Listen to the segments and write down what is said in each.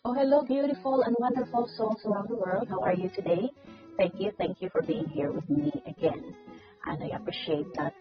Oh, hello, beautiful and wonderful souls around the world. How are you today? Thank you for being here with me again. And I appreciate that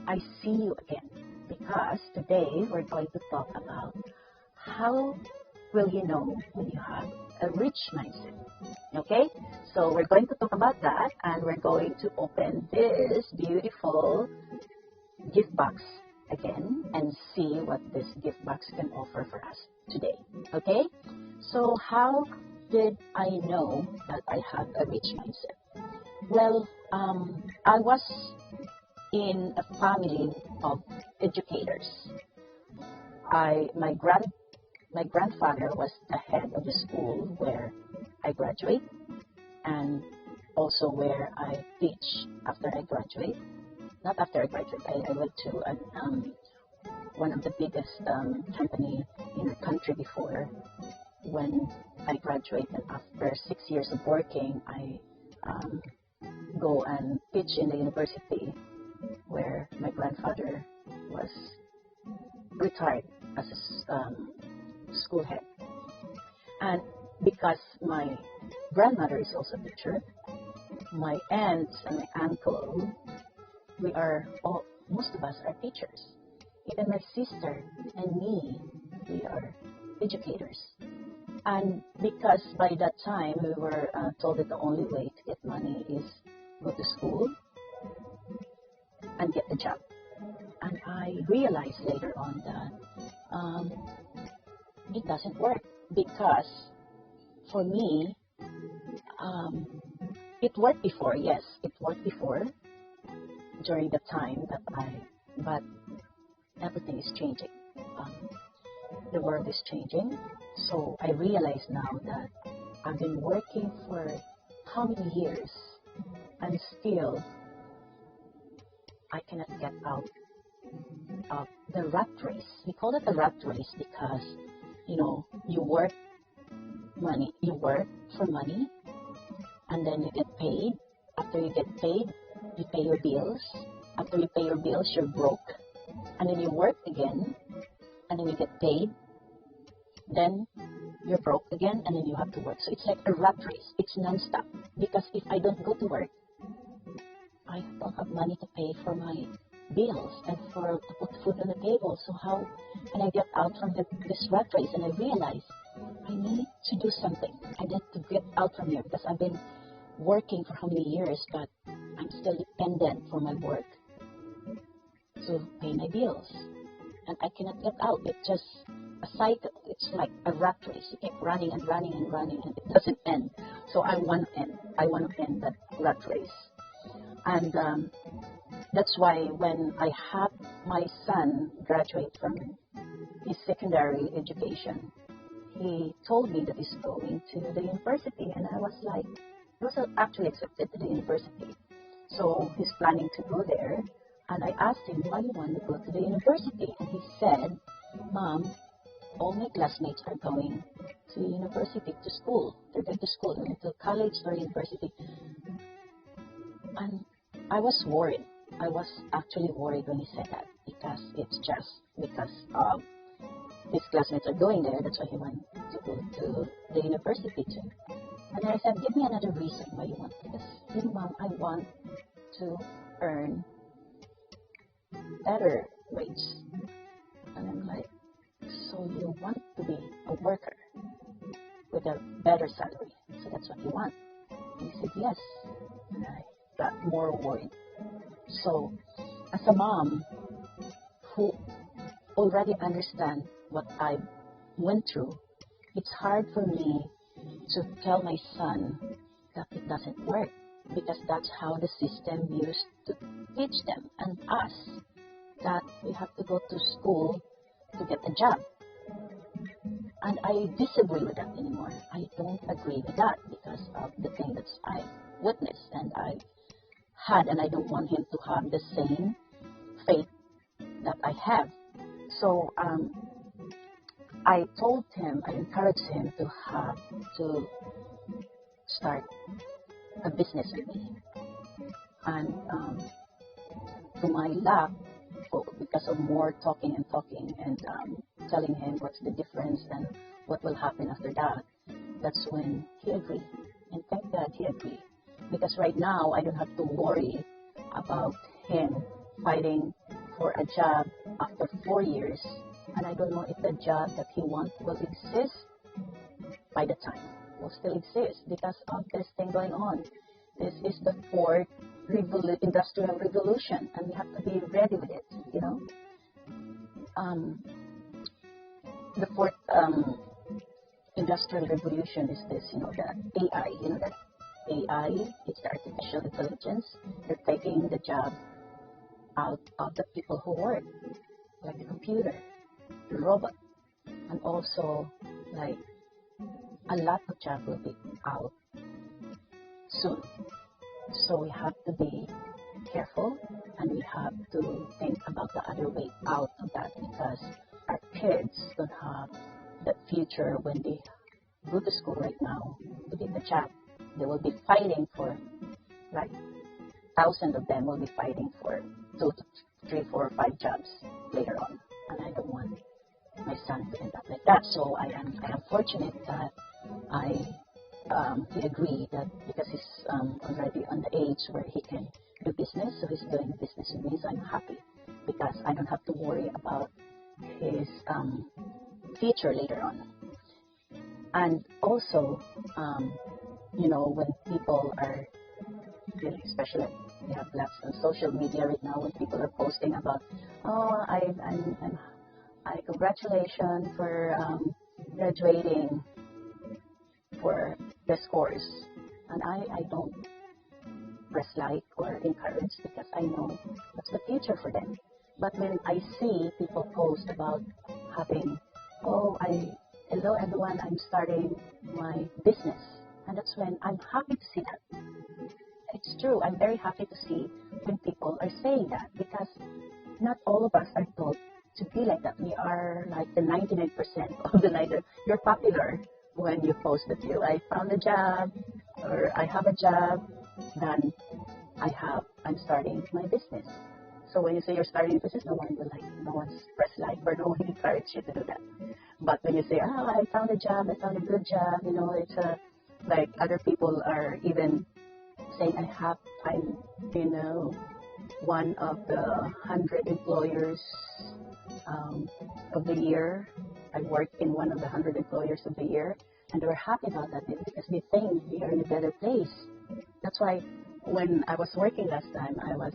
I see you again because today we're going to talk about how will you know when you have a rich mindset. Okay, so we're going to talk about that and we're going to open this beautiful gift box again and see what this gift box can offer for us today. Okay, so how did I know that I have a rich mindset? Well, I was in a family of educators. My grandfather was the head of the school where I graduate and also where I teach after I graduate. Not after I graduate, I went to one of the biggest company in the country before when I graduated. After 6 years of working, I go and teach in the university where my grandfather was retired as a school head. And because my grandmother is also a teacher, my aunts and my uncle, most of us are teachers. Even my sister and me, we are educators. And because by that time we were told that the only way to get money is go to school and get a job. And I realized later on that it doesn't work because for me, it worked before. Yes, it worked before during the time but everything is changing. The world is changing. So I realize now that I've been working for how many years and still I cannot get out of the rat race. We call it the rat race because, you work for money and then you get paid. After you get paid, you pay your bills. After you pay your bills, you're broke. And then you work again and then you get paid. Then you're broke again and then you have to work. So it's like a rat race. It's non-stop. Because if I don't go to work, I don't have money to pay for my bills and to put food on the table. So how can I get out from this rat race? And I realized I need to do something. I need to get out from here because I've been working for how many years, but I'm still dependent for my work to pay my bills. And I cannot get out. It's just a cycle. It's like a rat race. You keep running and running and running and it doesn't end. So I want to end. I want to end that rat race. And that's why when I had my son graduate from his secondary education, he told me that he's going to the university. And I was like, he was actually accepted to the university. So he's planning to go there. And I asked him, why you want to go to the university? And he said, Mom, all my classmates are going to university, to school. They're going to school, they're going to college or university. And I was worried. I was actually worried when he said that because it's just because his classmates are going there. That's why he wanted to go to the university too. And I said, give me another reason why you want this. Mom, I want to earn better wage. And I'm like, so you want to be a worker with a better salary? So that's what you want? And he said, yes. And I got more worried. So as a mom who already understands what I went through, it's hard for me to tell my son that it doesn't work because that's how the system used to teach them and us, that we have to go to school to get a job. And I disagree with that anymore. I don't agree with that because of the thing that I witnessed and I had, and I don't want him to have the same fate that I have. So I told him, I encouraged him to start a business with me. And to my luck, because of more talking and telling him what's the difference and what will happen after that, that's when he agreed. And thank God he agreed. Because right now, I don't have to worry about him fighting for a job after 4 years. And I don't know if the job that he wants will exist by the time. Will still exist because of this thing going on. This is the fourth industrial revolution, and we have to be ready with it, you know. The fourth industrial revolution is this, you know, the AI, you know, that AI, it's the artificial intelligence. They're taking the job out of the people who work, like the computer, the robot, and also like a lot of jobs will be out soon. So we have to be careful, and we have to think about the other way out of that, because our kids don't have that future when they go to school right now to get the job. They will be fighting for, like, thousands of them will be fighting for 2 to 3, 4, 5 jobs later on, and I don't want my son to end up like that. So I am fortunate that he agreed that because he's already on the age where he can do business, so he's doing business with me. So I'm happy because I don't have to worry about his future later on. And also, you know, when people are, especially we have lots on social media right now, when people are posting about, oh, I congratulations for graduating for this course, and I don't press like or encourage because I know that's the future for them. But when I see people post about having, oh, hello everyone, I'm starting my business, and that's when I'm happy to see that. It's true, I'm very happy to see when people are saying that, because not all of us are told to be like that. We are like the 99% of the night. You're popular when you post that I found a job, or I have a job, then I'm starting my business. So when you say you're starting a business, no one's press like, or no one encourage you to do that. But when you say, oh, I found a job, I found a good job, you know, it's like other people are even saying I'm, you know, one of the 100 employers of the year. I work in one of the 100 employers of the year, and we're happy about that because they think we are in a better place. That's why when I was working last time, I was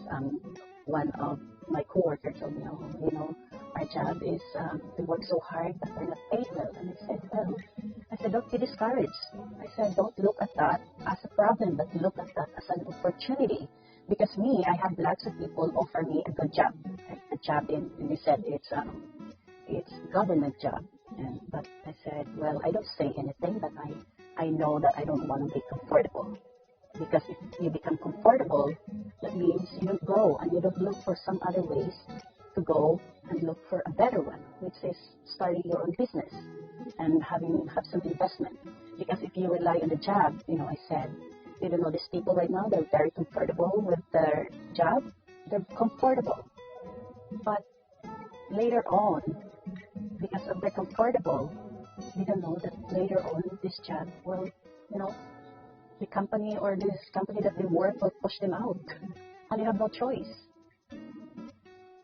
one of my coworkers told me, oh, you know, our job is we work so hard, but we're not paid well. And I said, don't be discouraged. I said, don't look at that as a problem, but look at that as an opportunity. Because me, I have lots of people offer me a good job, like a job and they said it's government job. But I said, well, I don't say anything, but I know that I don't want to be comfortable. Because if you become comfortable, that means you don't grow and you don't look for some other ways to go and look for a better one, which is starting your own business and have some investment. Because if you rely on the job, you know, I said, you don't know, these people right now, they're very comfortable with their job. They're comfortable. But later on, because of they're comfortable, they don't know that later on this job will, you know, the company or this company that they work will push them out. And they have no choice.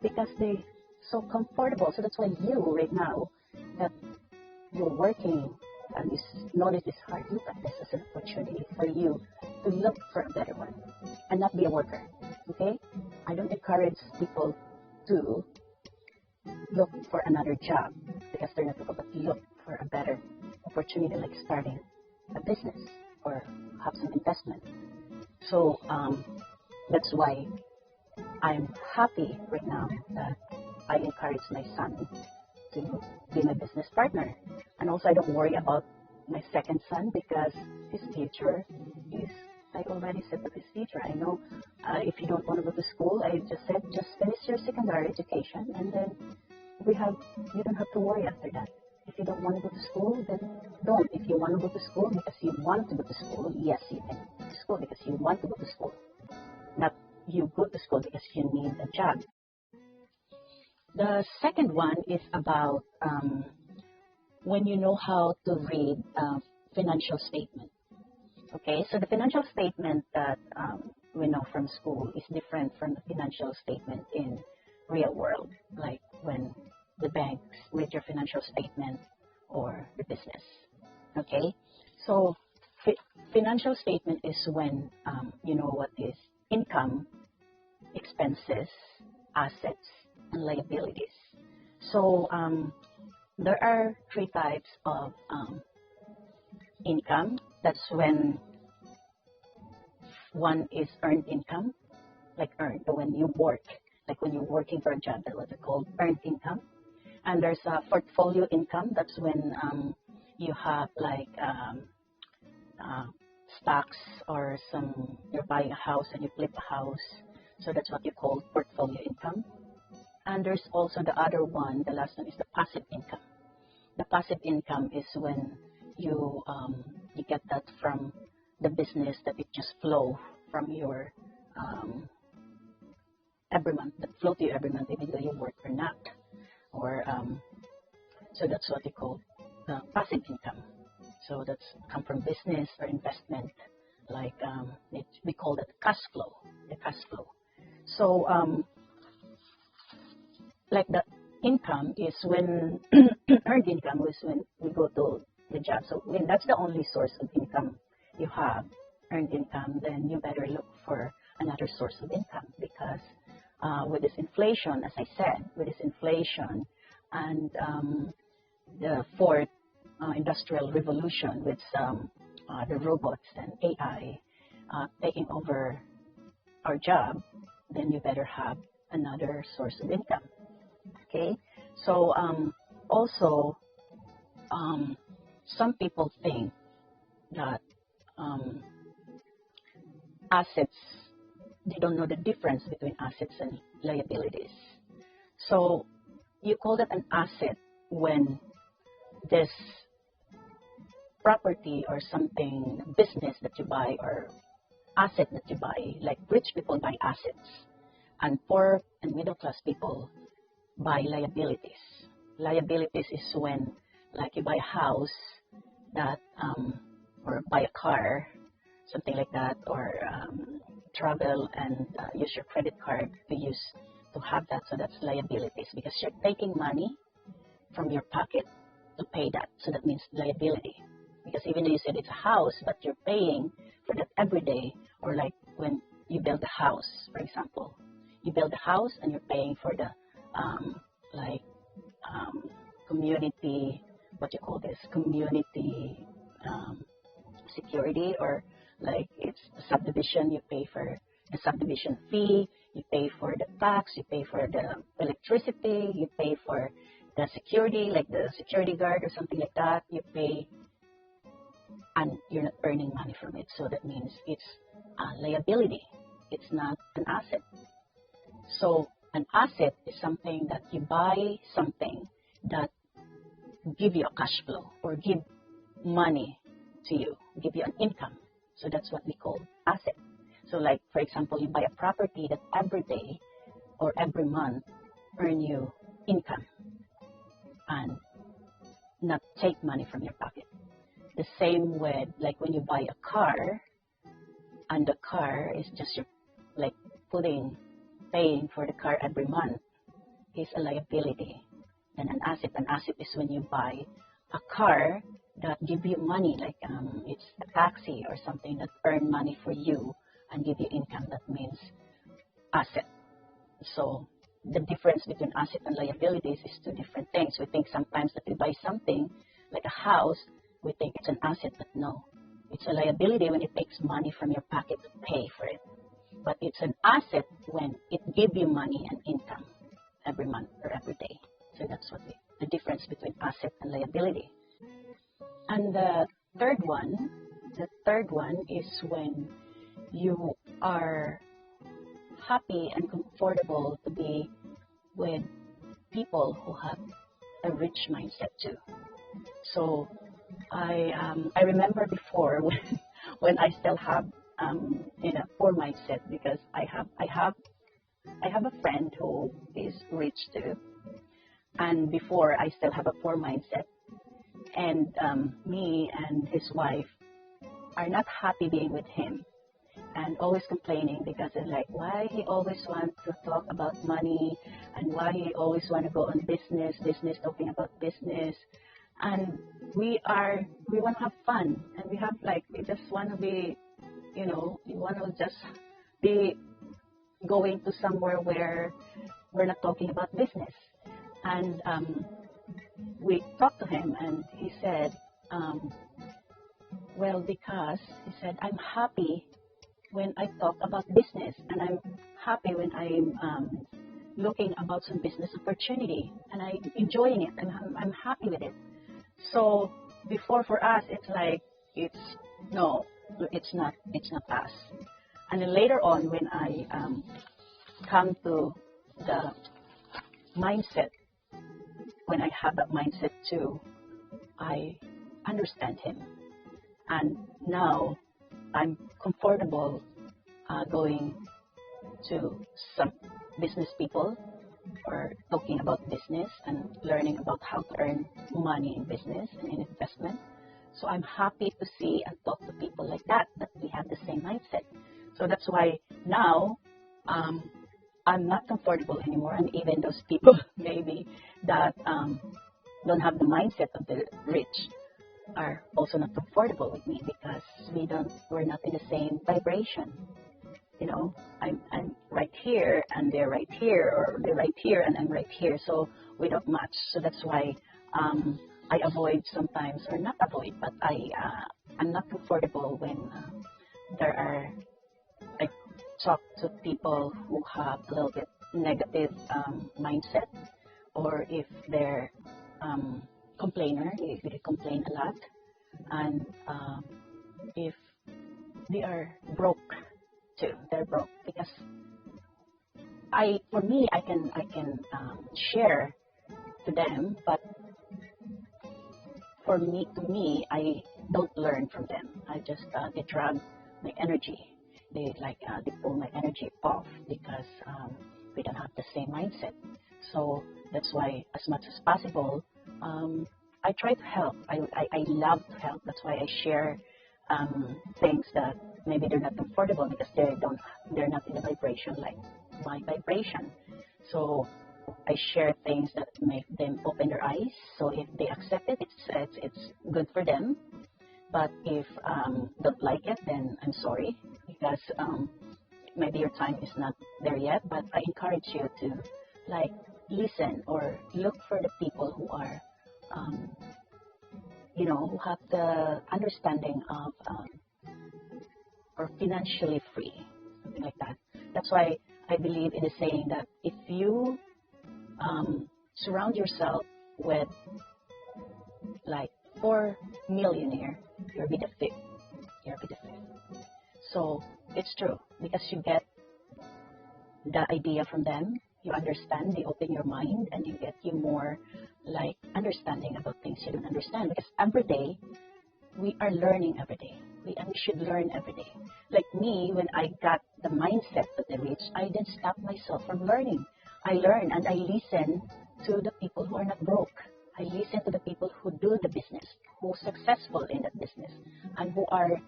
Because they're so comfortable. So that's why you right now, that you're working and you know this is hard, look at this as an opportunity for you to look for a better one and not be a worker. Okay? I don't encourage people to look for another job because they're not able, but look for a better opportunity, like starting a business or have some investment. So that's why I'm happy right now that I encourage my son to be my business partner. And also I don't worry about my second son because his future is, I already said that his future. I know if you don't want to go to school, I just said just finish your secondary education and then you don't have to worry after that. If you don't want to go to school, then don't. If you want to go to school because you want to go to school, yes, you can go to school because you want to go to school. Not you go to school because you need a job. The second one is about when you know how to read financial statement. Okay, so the financial statement that we know from school is different from the financial statement in real world, like when the banks read your financial statement or the business. Okay, so financial statement is when you know what is income, expenses, assets, and liabilities. So there are three types of income. That's when one is earned income, like earned when you work, like when you're working for a job, that was called earned income. And there's a portfolio income. That's when you have like stocks or you're buying a house and you flip a house. So that's what you call portfolio income. And there's also the other one, the last one is the passive income. The passive income is when you get that from the business, that it just flow from your every month, that flow to you every month, even though you work or not. Or so that's what you call passive income. So that's come from business or investment, like we call that cash flow, the cash flow. So like the income is when earned income is when we go to the job. So when that's the only source of income you have, earned income, then you better look for another source of income, because with this inflation, as I said, with this inflation and the fourth industrial revolution with the robots and AI taking over our job, then you better have another source of income. Okay, so also some people think that assets, they don't know the difference between assets and liabilities. So you call that an asset when this property or something, business that you buy or asset that you buy, like rich people buy assets and poor and middle class people buy liabilities. Liabilities is when, like, you buy a house that or buy a car, something like that, or travel and use your credit card to have that. So that's liabilities, because you're taking money from your pocket to pay that. So that means liability, because even though you said it's a house, but you're paying for that every day. Or like when you build a house, for example, you build a house and you're paying for the community, what you call this, community security, or like it's a subdivision, you pay for a subdivision fee, you pay for the tax, you pay for the electricity, you pay for the security, like the security guard or something like that, you pay, and you're not earning money from it. So that means it's a liability, it's not an asset. So an asset is something that you buy, something that give you a cash flow or give money to you, give you an income. So that's what we call asset. So like, for example, you buy a property that every day or every month earn you income and not take money from your pocket. The same with, like, when you buy a car, and the car is just your, like, paying for the car every month is a liability. And an asset is when you buy a car that give you money, like it's a taxi or something that earn money for you and give you income. That means asset. So the difference between asset and liabilities is two different things. We think sometimes that we buy something like a house, we think it's an asset, but no, it's a liability when it takes money from your pocket to pay for it. But it's an asset when it gives you money and income every month or every day. So that's what the difference between asset and liability. And the third one is when you are happy and comfortable to be with people who have a rich mindset too. So I remember before when I still have in a poor mindset, because I have a friend who is rich too, and before I still have a poor mindset, And me and his wife are not happy being with him, and always complaining because it's like why he always wants to talk about money, and why he always want to go on business, talking about business. And we want to have fun, and we just want to be, we want to just be going to somewhere where we're not talking about business. And we talked to him, and he said, well, because he said, I'm happy when I talk about business, and I'm happy when I'm looking about some business opportunity, and I'm enjoying it, and I'm happy with it. So before, for us, it's like no, it's not us. And then later on, when I come to the mindset, when I have that mindset too, I understand him, and now I'm comfortable going to some business people or talking about business and learning about how to earn money in business and in investment. So I'm happy to see and talk to people like that we have the same mindset. So that's why now I'm not comfortable anymore, and even those people maybe that don't have the mindset of the rich are also not comfortable with me, because we're not in the same vibration. I'm right here and they're right here, or they're right here and I'm right here, so we don't match. So that's why I avoid sometimes, or not avoid, but I'm not comfortable when I talk to people who have a little bit negative mindset, or if they're complainer, if they complain a lot, and if they are broke too. They're broke, because for me, I can share to them, but to me, I don't learn from them. I just they drag my energy. They pull my energy off, because we don't have the same mindset. So that's why, as much as possible, I try to help. I love to help. That's why I share things that maybe they're not comfortable, because they're not in the vibration like my vibration. So I share things that make them open their eyes. So if they accept it, it's good for them. But if don't like it, then I'm sorry, because maybe your time is not there yet. But I encourage you to listen, or look for the people who are who have the understanding of or financially free, something like that. That's why I believe in the saying that if you surround yourself with 4 millionaire, you'll be the fifth. You'll be the fifth. So it's true, because you get the idea from them, you understand, they open your mind, and you get more understanding about things you don't understand. Because every day we are learning every day. We should learn every day. Like me, when I got the mindset of the rich, I didn't stop myself from learning. I learn, and I listen to the people who are not broke. I listen to the people who do the business, who are successful in that business, and who are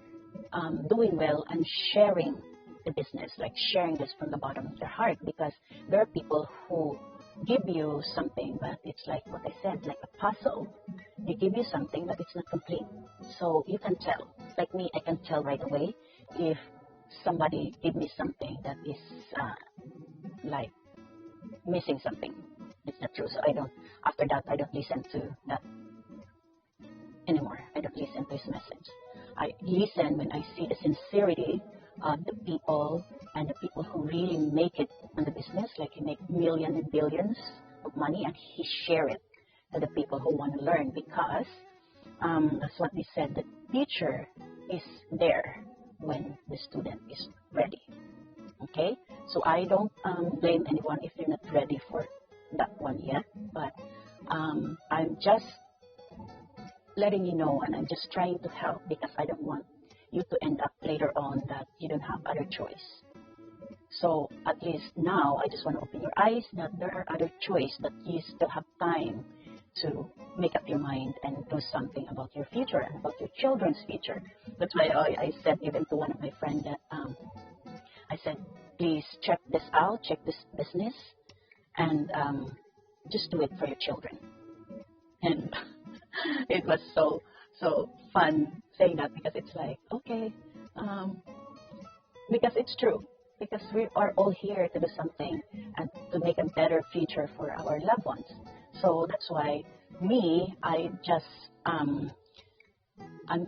doing well and sharing the business, sharing this from the bottom of their heart. Because there are people who give you something, but it's like what I said, like a puzzle. They give you something, but it's not complete. So you can tell. Like me, I can tell right away if somebody give me something that is missing something. It's not true. So after that, I don't listen to that anymore. I don't listen to his message. I listen when I see the sincerity of the people, and the people who really make it in the business, he make millions and billions of money, and he share it to the people who want to learn. Because that's what we said, the teacher is there when the student is ready. Okay, so I don't blame anyone if you're not ready for that one yet, but I'm just letting you know, and I'm just trying to help, because I don't want you to end up later on that you don't have other choice. So at least now, I just want to open your eyes that there are other choice, that you still have time to make up your mind and do something about your future and about your children's future. That's why I said even to one of my friends that I said, please check this out, check this business, and just do it for your children. And it was so fun saying that, because it's like, okay, because it's true. Because we are all here to do something and to make a better future for our loved ones. So that's why I'm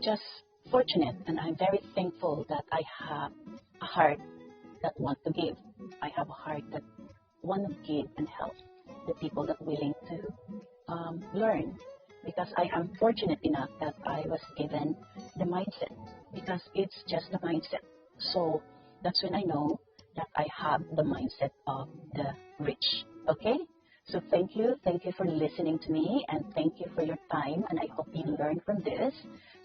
just fortunate, and I'm very thankful that I have a heart that want to give. I have a heart that want to give and help the people that willing to learn. Because I am fortunate enough that I was given the mindset, because it's just the mindset. So that's when I know that I have the mindset of the rich. Okay? So thank you for listening to me, and thank you for your time, and I hope you learn from this.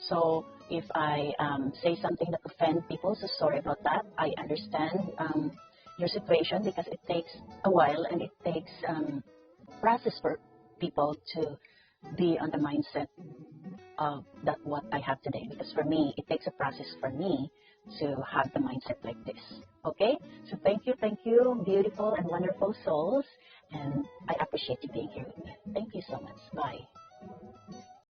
So if I say something that offend people, so sorry about that. I understand your situation, because it takes a while and it takes process for people to be on the mindset of that what I have today. Because for me, it takes a process for me to have the mindset like this. Okay? So thank you, beautiful and wonderful souls, and I appreciate you being here with me. Thank you so much. Bye.